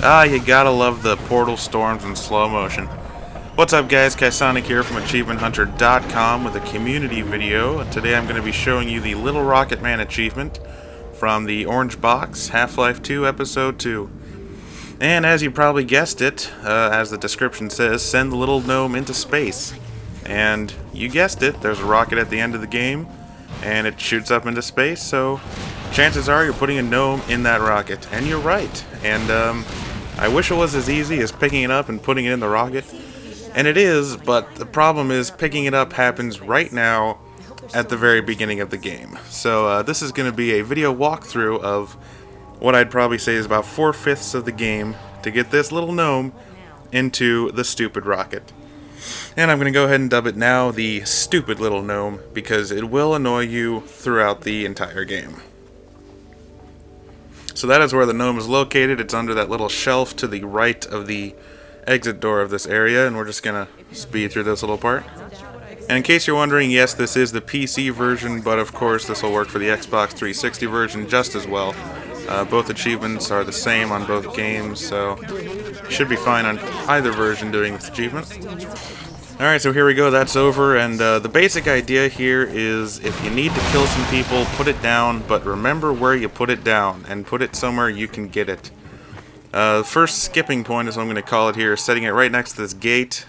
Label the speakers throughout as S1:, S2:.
S1: Ah, you gotta love the portal storms in slow motion. What's up guys, Kaisonic here from AchievementHunter.com with a community video. Today I'm going to be showing you the Little Rocket Man achievement from the Orange Box, Half-Life 2 Episode 2. And as you probably guessed it, as the description says, send the little gnome into space. And you guessed it, there's a rocket at the end of the game, and it shoots up into space, so chances are you're putting a gnome in that rocket. And you're right. And I wish it was as easy as picking it up and putting it in the rocket. And it is, but the problem is picking it up happens right now at the very beginning of the game. So this is going to be a video walkthrough of what I'd probably say is about 4/5 of the game to get this little gnome into the stupid rocket. And I'm going to go ahead and dub it now the stupid little gnome because it will annoy you throughout the entire game. So that is where the gnome is located. It's under that little shelf to the right of the exit door of this area, and we're just going to speed through this little part. And in case you're wondering, yes, this is the PC version, but of course this will work for the Xbox 360 version just as well. Both achievements are the same on both games, so you should be fine on either version doing this achievement. Alright, so here we go, that's over, and the basic idea here is if you need to kill some people, put it down, but remember where you put it down, and put it somewhere you can get it. The first skipping point is what I'm going to call it here, is setting it right next to this gate,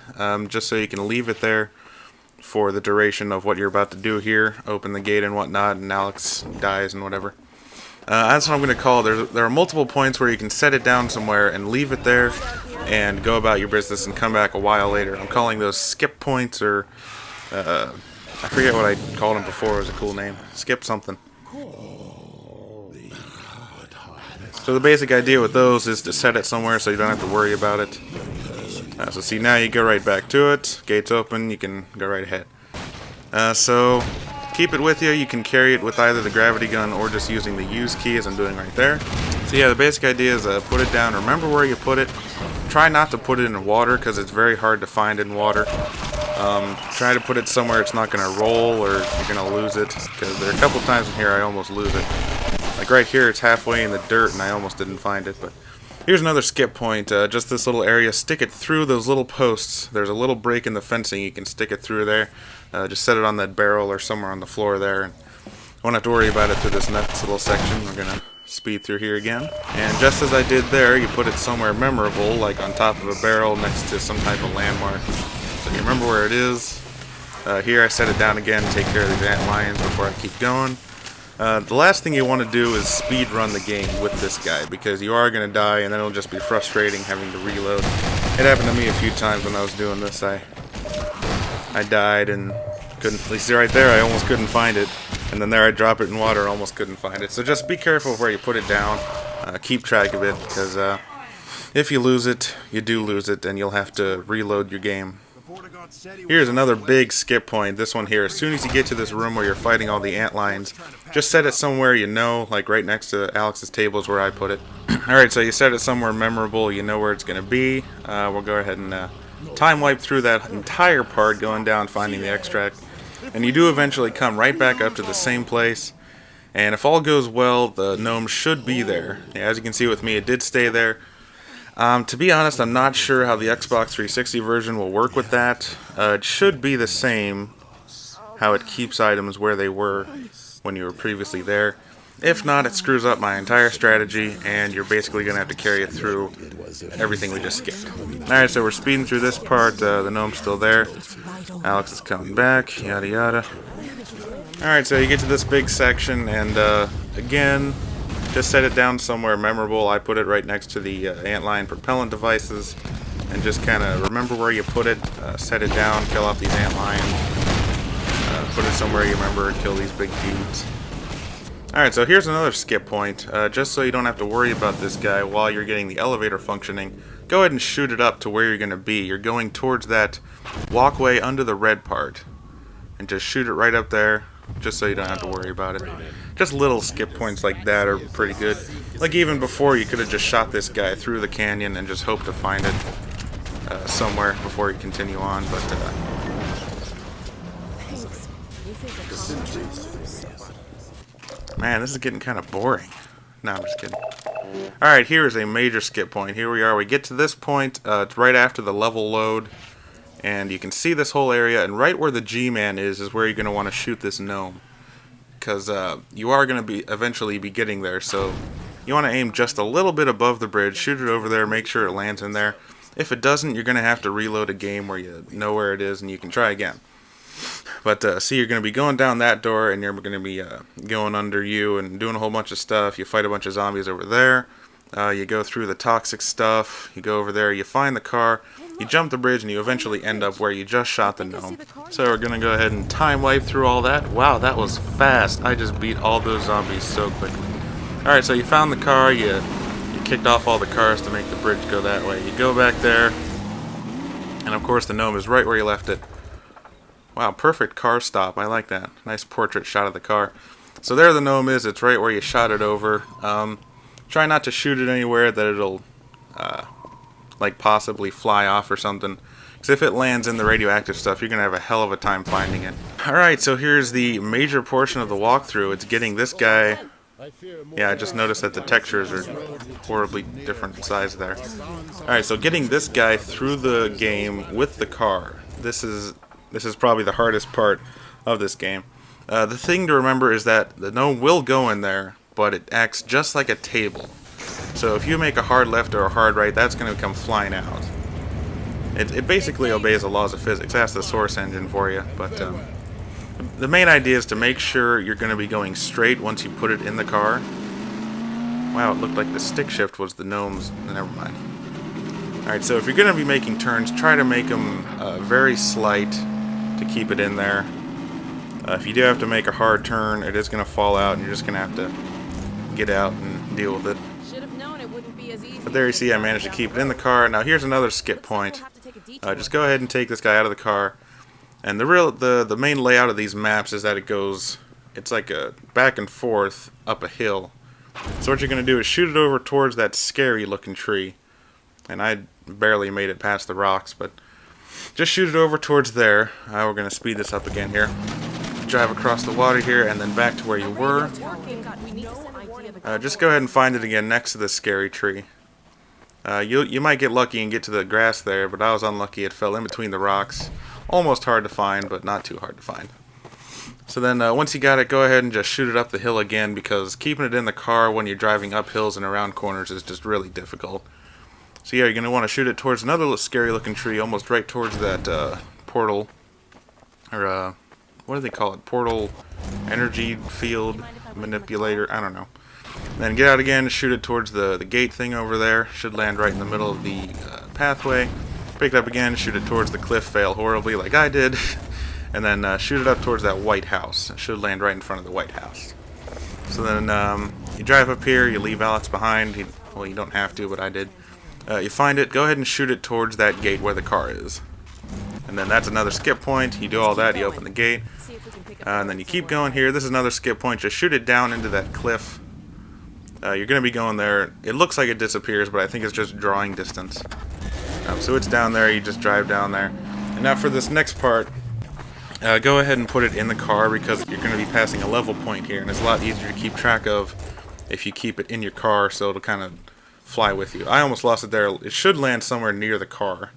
S1: just so you can leave it there for the duration of what you're about to do here, open the gate and whatnot, and Alex dies and whatever. That's what I'm going to call it. There are multiple points where you can set it down somewhere and leave it there and go about your business and come back a while later. I'm calling those skip points, or I forget what I called them before. It was a cool name. Skip something. So the basic idea with those is to set it somewhere so you don't have to worry about it. So see, now you go right back to it. Gate's open, you can go right ahead. So keep it with you. You can carry it with either the gravity gun or just using the use key as I'm doing right there. So yeah, the basic idea is put it down. Remember where you put it. Try not to put it in water because it's very hard to find in water. Try to put it somewhere it's not going to roll or you're going to lose it, because there are a couple times in here I almost lose it. Like right here, it's halfway in the dirt and I almost didn't find it. But here's another skip point, just this little area. Stick it through those little posts. There's a little break in the fencing, you can stick it through there. Just set it on that barrel or somewhere on the floor there. And won't have to worry about it through this next little section. We're going to speed through here again. And just as I did there, you put it somewhere memorable, like on top of a barrel next to some type of landmark. So you remember where it is. Here I set it down again, take care of these ant lions before I keep going. The last thing you want to do is speed run the game with this guy, because you are going to die and then it'll just be frustrating having to reload. It happened to me a few times when I was doing this. I died and couldn't, at least right there I almost couldn't find it, and then there I drop it in water, almost couldn't find it. So just be careful where you put it down, keep track of it, because if you lose it, you do lose it and you'll have to reload your game. Here's another big skip point, this one here. As soon as you get to this room where you're fighting all the ant lions, just set it somewhere you know, like right next to Alex's table is where I put it. Alright, so you set it somewhere memorable, you know where it's going to be. We'll go ahead and time wipe through that entire part, going down, finding the extract. And you do eventually come right back up to the same place. And if all goes well, the gnome should be there. As you can see with me, it did stay there. To be honest, I'm not sure how the Xbox 360 version will work with that. It should be the same, how it keeps items where they were when you were previously there. If not, it screws up my entire strategy, and you're basically going to have to carry it through everything we just skipped. Alright, so we're speeding through this part. The gnome's still there. Alex is coming back, yada yada. Alright, so you get to this big section, and again, just set it down somewhere memorable. I put it right next to the antlion propellant devices, and just kind of remember where you put it, set it down, kill off these ant lions, put it somewhere you remember, kill these big dudes. Alright, so here's another skip point, just so you don't have to worry about this guy while you're getting the elevator functioning. Go ahead and shoot it up to where you're going to be. You're going towards that walkway under the red part, and just shoot it right up there, just so you don't have to worry about it. Just little skip points like that are pretty good. Like even before, you could have just shot this guy through the canyon and just hoped to find it somewhere before you continue on, but man, this is getting kind of boring. No, I'm just kidding. Alright, here is a major skip point. Here we are. We get to this point. It's right after the level load. And you can see this whole area. And right where the G-Man is where you're going to want to shoot this gnome. Because you are going to be eventually be getting there. So you want to aim just a little bit above the bridge. Shoot it over there. Make sure it lands in there. If it doesn't, you're going to have to reload a game where you know where it is and you can try again. But see, you're going to be going down that door, and you're going to be going under you and doing a whole bunch of stuff. You fight a bunch of zombies over there. You go through the toxic stuff. You go over there. You find the car. You jump the bridge, and you eventually end up where you just shot the gnome. So we're going to go ahead and time wipe through all that. Wow, that was fast. I just beat all those zombies so quickly. Alright, so you found the car. You kicked off all the cars to make the bridge go that way. You go back there, and of course the gnome is right where you left it. Wow, perfect car stop. I like that. Nice portrait shot of the car. So there the gnome is. It's right where you shot it over. Try not to shoot it anywhere that it'll like possibly fly off or something. Because if it lands in the radioactive stuff, you're going to have a hell of a time finding it. Alright, so here's the major portion of the walkthrough. It's getting this guy. Yeah, I just noticed that the textures are horribly different size there. Alright, so getting this guy through the game with the car. This is probably the hardest part of this game. The thing to remember is that the gnome will go in there, but it acts just like a table. So if you make a hard left or a hard right, that's going to come flying out. It basically obeys the laws of physics. That's the source engine for you. But the main idea is to make sure you're going to be going straight once you put it in the car. Wow, it looked like the stick shift was the gnome's. Never mind. Alright, so if you're going to be making turns, try to make them very slight to keep it in there. If you do have to make a hard turn, it is going to fall out, and you're just going to have to get out and deal with it. But there you see, I managed to keep it in the car. Now here's another skip point. Just go ahead and take this guy out of the car. And the main layout of these maps is that it's like a back and forth up a hill. So what you're going to do is shoot it over towards that scary looking tree. And I barely made it past the rocks, but just shoot it over towards there. We're going to speed this up again here. Drive across the water here and then back to where you were. Just go ahead and find it again next to the scary tree. You might get lucky and get to the grass there, but I was unlucky. It fell in between the rocks. Almost hard to find, but not too hard to find. So then once you got it, go ahead and just shoot it up the hill again, because keeping it in the car when you're driving up hills and around corners is just really difficult. So yeah, you're going to want to shoot it towards another scary looking tree, almost right towards that portal. Or, what do they call it? Portal energy field manipulator? I don't know. Then get out again, shoot it towards the gate thing over there. Should land right in the middle of the pathway. Pick it up again, shoot it towards the cliff, fail horribly like I did. And then shoot it up towards that White House. It should land right in front of the White House. So then you drive up here, you leave Alex behind. Well, you don't have to, but I did. You find it, go ahead and shoot it towards that gate where the car is. And then that's another skip point. You do all that, you open the gate. And then you keep going here. This is another skip point. Just shoot it down into that cliff. You're going to be going there. It looks like it disappears, but I think it's just drawing distance. So it's down there. You just drive down there. And now for this next part, go ahead and put it in the car, because you're going to be passing a level point here, and it's a lot easier to keep track of if you keep it in your car, so it'll kind of fly with you. I almost lost it there. It should land somewhere near the car.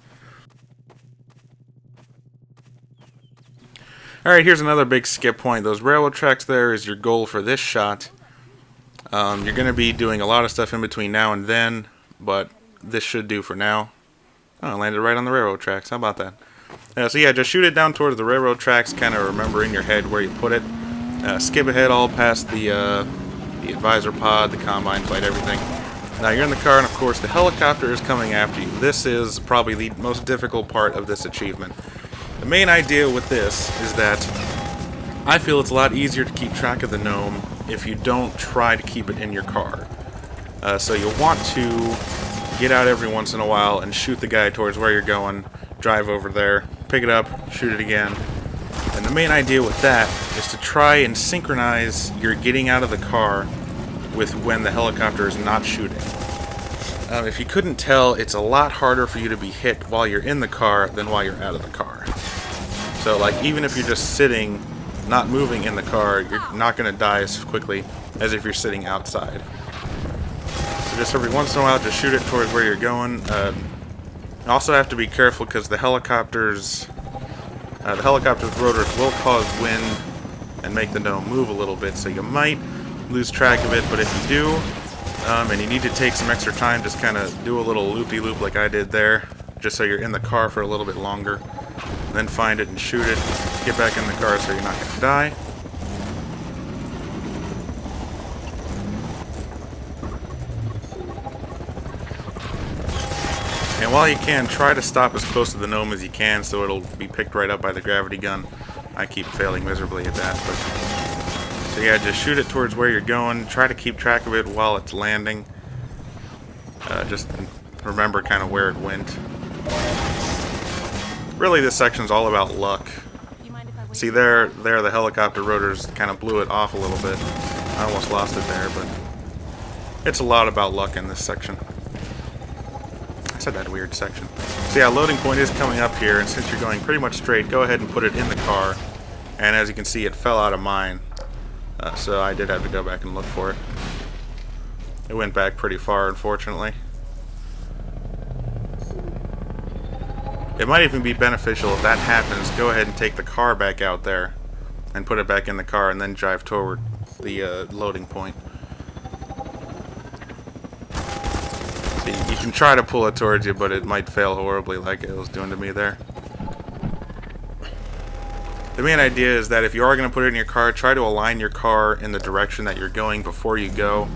S1: Alright, here's another big skip point. Those railroad tracks there is your goal for this shot. You're going to be doing a lot of stuff in between now and then, but this should do for now. Oh, I landed right on the railroad tracks. How about that? So yeah, just shoot it down towards the railroad tracks, kind of remember in your head where you put it. Skip ahead all past the advisor pod, the combine fight, everything. Now you're in the car, and of course the helicopter is coming after you. This is probably the most difficult part of this achievement. The main idea with this is that I feel it's a lot easier to keep track of the gnome if you don't try to keep it in your car. So you'll want to get out every once in a while and shoot the guy towards where you're going, drive over there, pick it up, shoot it again. And the main idea with that is to try and synchronize your getting out of the car with when the helicopter is not shooting. If you couldn't tell, it's a lot harder for you to be hit while you're in the car than while you're out of the car. So like, even if you're just sitting, not moving in the car, you're not going to die as quickly as if you're sitting outside. So just every once in a while, just shoot it towards where you're going. You also have to be careful because the helicopter's rotors will cause wind and make the gnome move a little bit, so you might lose track of it, but if you do, and you need to take some extra time, just kind of do a little loopy-loop like I did there, just so you're in the car for a little bit longer. Then find it and shoot it. Get back in the car so you're not going to die. And while you can, try to stop as close to the gnome as you can so it'll be picked right up by the gravity gun. I keep failing miserably at that. So yeah, just shoot it towards where you're going. Try to keep track of it while it's landing. Just remember kind of where it went. Really, this section's all about luck. See, there the helicopter rotors kind of blew it off a little bit. I almost lost it there, but it's a lot about luck in this section. I said that weird section. So yeah, loading point is coming up here, and since you're going pretty much straight, go ahead and put it in the car. And as you can see, it fell out of mine. So I did have to go back and look for it. It went back pretty far, unfortunately. It might even be beneficial if that happens, go ahead and take the car back out there and put it back in the car and then drive toward the loading point. So you can try to pull it towards you, but it might fail horribly like it was doing to me there. The main idea is that if you are going to put it in your car, try to align your car in the direction that you're going before you go.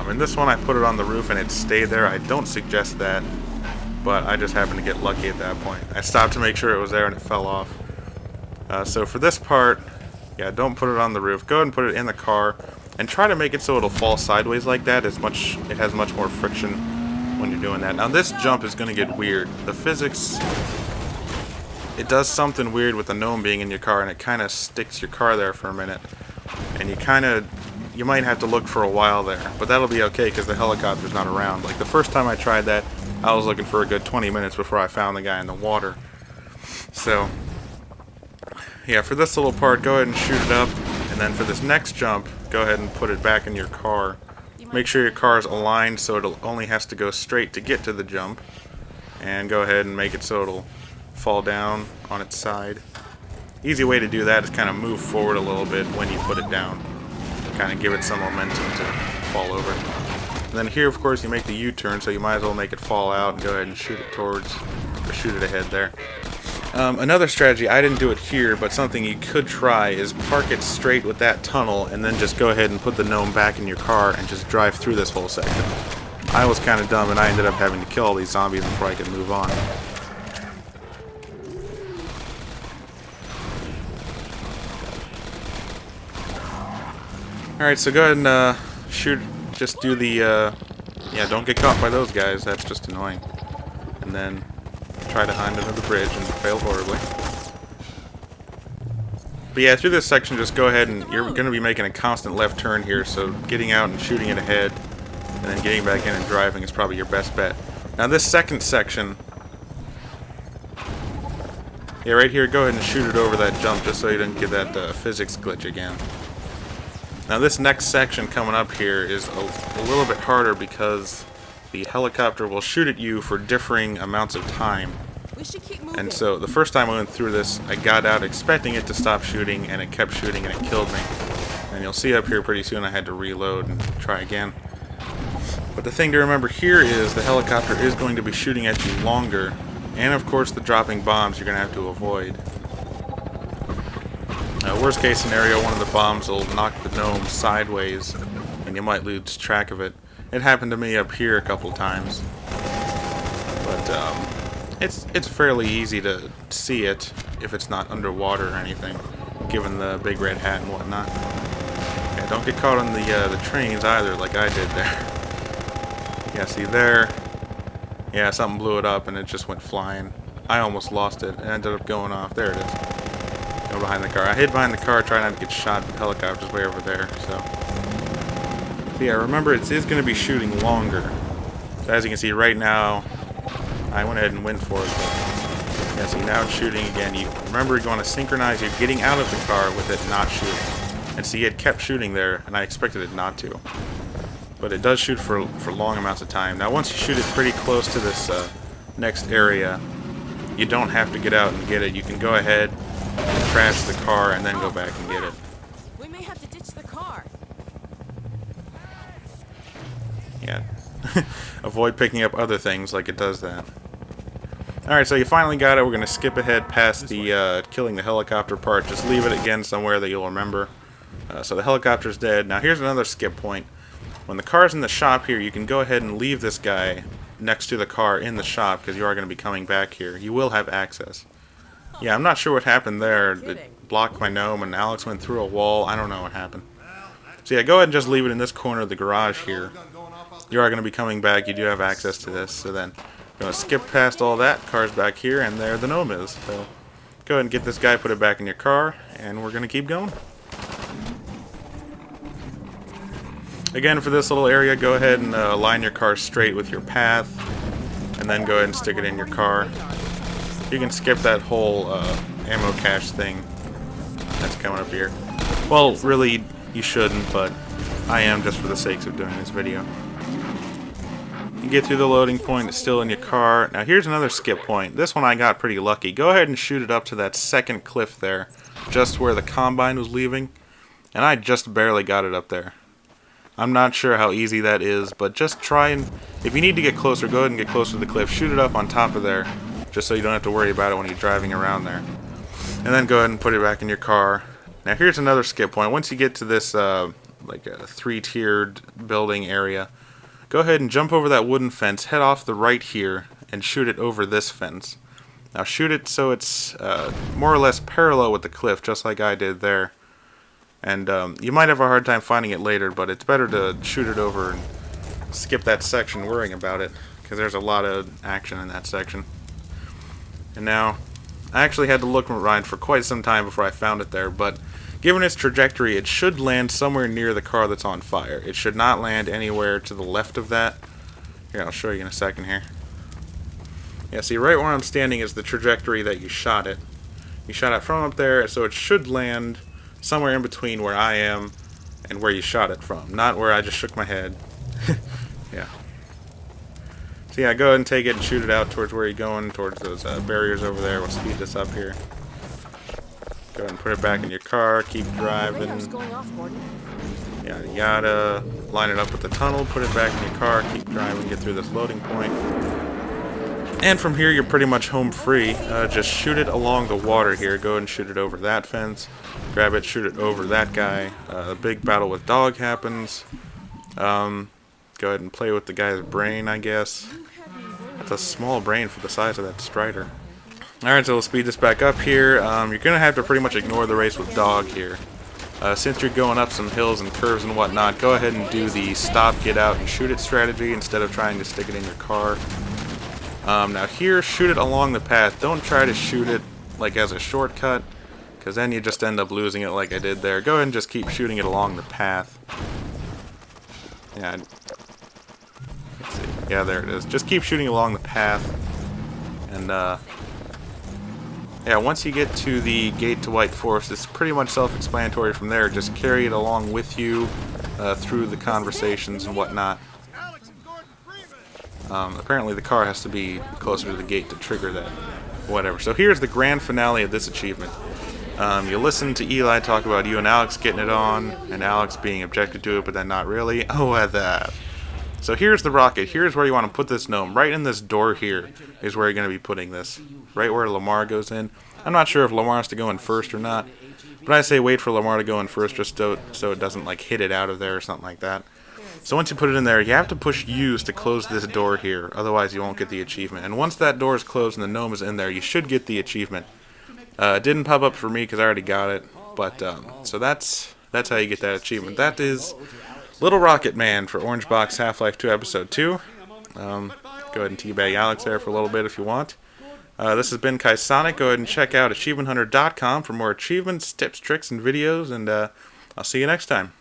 S1: In this one I put it on the roof and it stayed there. I don't suggest that, but I just happened to get lucky at that point. I stopped to make sure it was there and it fell off. So for this part, yeah, don't put it on the roof. Go ahead and put it in the car and try to make it so it'll fall sideways like that. It has much more friction when you're doing that. Now this jump is going to get weird. The physics, it does something weird with the gnome being in your car, and it kind of sticks your car there for a minute. And you might have to look for a while there, but that'll be okay because the helicopter's not around. Like the first time I tried that, I was looking for a good 20 minutes before I found the guy in the water. So, yeah, for this little part, go ahead and shoot it up, and then for this next jump, go ahead and put it back in your car. Make sure your car is aligned so it only has to go straight to get to the jump, and go ahead and make it so it'll fall down on its side. Easy way to do that is kind of move forward a little bit when you put it down. Kind of give it some momentum to fall over. And then here, of course, you make the U-turn, so you might as well make it fall out and go ahead and shoot it towards, or shoot it ahead there. Another strategy, I didn't do it here, but something you could try is park it straight with that tunnel and then just go ahead and put the gnome back in your car and just drive through this whole section. I was kind of dumb and I ended up having to kill all these zombies before I could move on. Alright, so go ahead and shoot, just do the, yeah, don't get caught by those guys, that's just annoying. And then try to climb under the bridge and fail horribly. But yeah, through this section, just go ahead and you're going to be making a constant left turn here, so getting out and shooting it ahead, and then getting back in and driving is probably your best bet. Now this second section, yeah, right here, go ahead and shoot it over that jump just so you don't get that physics glitch again. Now this next section coming up here is a little bit harder because the helicopter will shoot at you for differing amounts of time.
S2: We should keep moving.
S1: And so the first time I went through this, I got out expecting it to stop shooting, and it kept shooting and it killed me. And you'll see up here pretty soon I had to reload and try again. But the thing to remember here is the helicopter is going to be shooting at you longer, and of course the dropping bombs you're going to have to avoid. Worst case scenario, one of the bombs will knock the gnome sideways and you might lose track of it. It happened to me up here a couple times. But it's fairly easy to see it if it's not underwater or anything, given the big red hat and whatnot. Yeah, don't get caught on the trains either like I did there. Yeah, see there? Yeah, something blew it up and it just went flying. I almost lost it and ended up going off. There it is. Go behind the car. I hid behind the car trying not to get shot, but the helicopter's way over there, so yeah, remember it is going to be shooting longer. So as you can see right now, I went ahead and went for it. But yeah, see now it's shooting again. You remember you want to synchronize your getting out of the car with it not shooting. And see, it kept shooting there, and I expected it not to. but it does shoot for long amounts of time. Now once you shoot it pretty close to this next area, you don't have to get out and get it. You can go ahead, crash the car, and then go back and get it.
S2: We may have to ditch the car.
S1: Yeah. Avoid picking up other things like it does that. Alright, so you finally got it. We're going to skip ahead past the killing the helicopter part. Just leave it again somewhere that you'll remember. So the helicopter's dead. Now here's another skip point. When the car's in the shop here, you can go ahead and leave this guy next to the car in the shop because you are going to be coming back here. You will have access. Yeah, I'm not sure what happened there. It blocked my gnome and Alex went through a wall. I don't know what happened. So yeah, go ahead and just leave it in this corner of the garage here. You are going to be coming back. You do have access to this. So then we're going to skip past all that. Car's back here, and there the gnome is. So go ahead and get this guy, put it back in your car, and we're going to keep going. Again, for this little area, go ahead and line your car straight with your path, and then go ahead and stick it in your car. You can skip that whole ammo cache thing that's coming up here. Well, really, you shouldn't, but I am just for the sakes of doing this video. You get through the loading point, it's still in your car. Now here's another skip point. This one I got pretty lucky. Go ahead and shoot it up to that second cliff there, just where the combine was leaving, and I just barely got it up there. I'm not sure how easy that is, but just try and, if you need to get closer, go ahead and get closer to the cliff. Shoot it up on top of there, just so you don't have to worry about it when you're driving around there. And then go ahead and put it back in your car. Now here's another skip point. Once you get to this like a 3-tiered building area, go ahead and jump over that wooden fence, head off the right here, and shoot it over this fence. Now shoot it so it's more or less parallel with the cliff, just like I did there. And you might have a hard time finding it later, but it's better to shoot it over and skip that section worrying about it, because there's a lot of action in that section. And now, I actually had to look around for quite some time before I found it there, but given its trajectory, it should land somewhere near the car that's on fire. It should not land anywhere to the left of that. Here, I'll show you in a second here. Yeah, see, right where I'm standing is the trajectory that you shot it. You shot it from up there, so it should land somewhere in between where I am and where you shot it from, not where I just shook my head. Yeah. So yeah, go ahead and take it and shoot it out towards where you're going, towards those barriers over there. We'll speed this up here. Go ahead and put it back in your car, keep driving. Yada yada. Line it up with the tunnel, put it back in your car, keep driving, get through this loading point. And from here, you're pretty much home free. Just shoot it along the water here. Go ahead and shoot it over that fence. Grab it, shoot it over that guy. A big battle with dog happens. Go ahead and play with the guy's brain, I guess. That's a small brain for the size of that Strider. Alright, so we'll speed this back up here. You're going to have to pretty much ignore the race with dog here. Since you're going up some hills and curves and whatnot, go ahead and do the stop, get out, and shoot it strategy instead of trying to stick it in your car. Now here, shoot it along the path. Don't try to shoot it like as a shortcut, because then you just end up losing it like I did there. Go ahead and just keep shooting it along the path. Yeah, let's see. Yeah, there it is. Just keep shooting along the path. And yeah, once you get to the gate to White Forest, it's pretty much self-explanatory from there. Just carry it along with you through the conversations and whatnot. Apparently the car has to be closer to the gate to trigger that. Whatever. So here's the grand finale of this achievement. You listen to Eli talk about you and Alex getting it on, and Alex being objected to it, but then not really. Oh, at that. So here's the rocket. Here's where you want to put this gnome. Right in this door here is where you're going to be putting this. Right where Lamar goes in. I'm not sure if Lamar has to go in first or not, but I say wait for Lamar to go in first just so it doesn't like hit it out of there or something like that. So once you put it in there, you have to push U's to close this door here, otherwise you won't get the achievement. And once that door is closed and the gnome is in there, you should get the achievement. It didn't pop up for me because I already got it, but so that's how you get that achievement. That is Little Rocket Man for Orange Box Half-Life 2 Episode 2. Go ahead and teabag Alex there for a little bit if you want. This has been Kaisonic. Go ahead and check out achievementhunter.com for more achievements, tips, tricks, and videos, and I'll see you next time.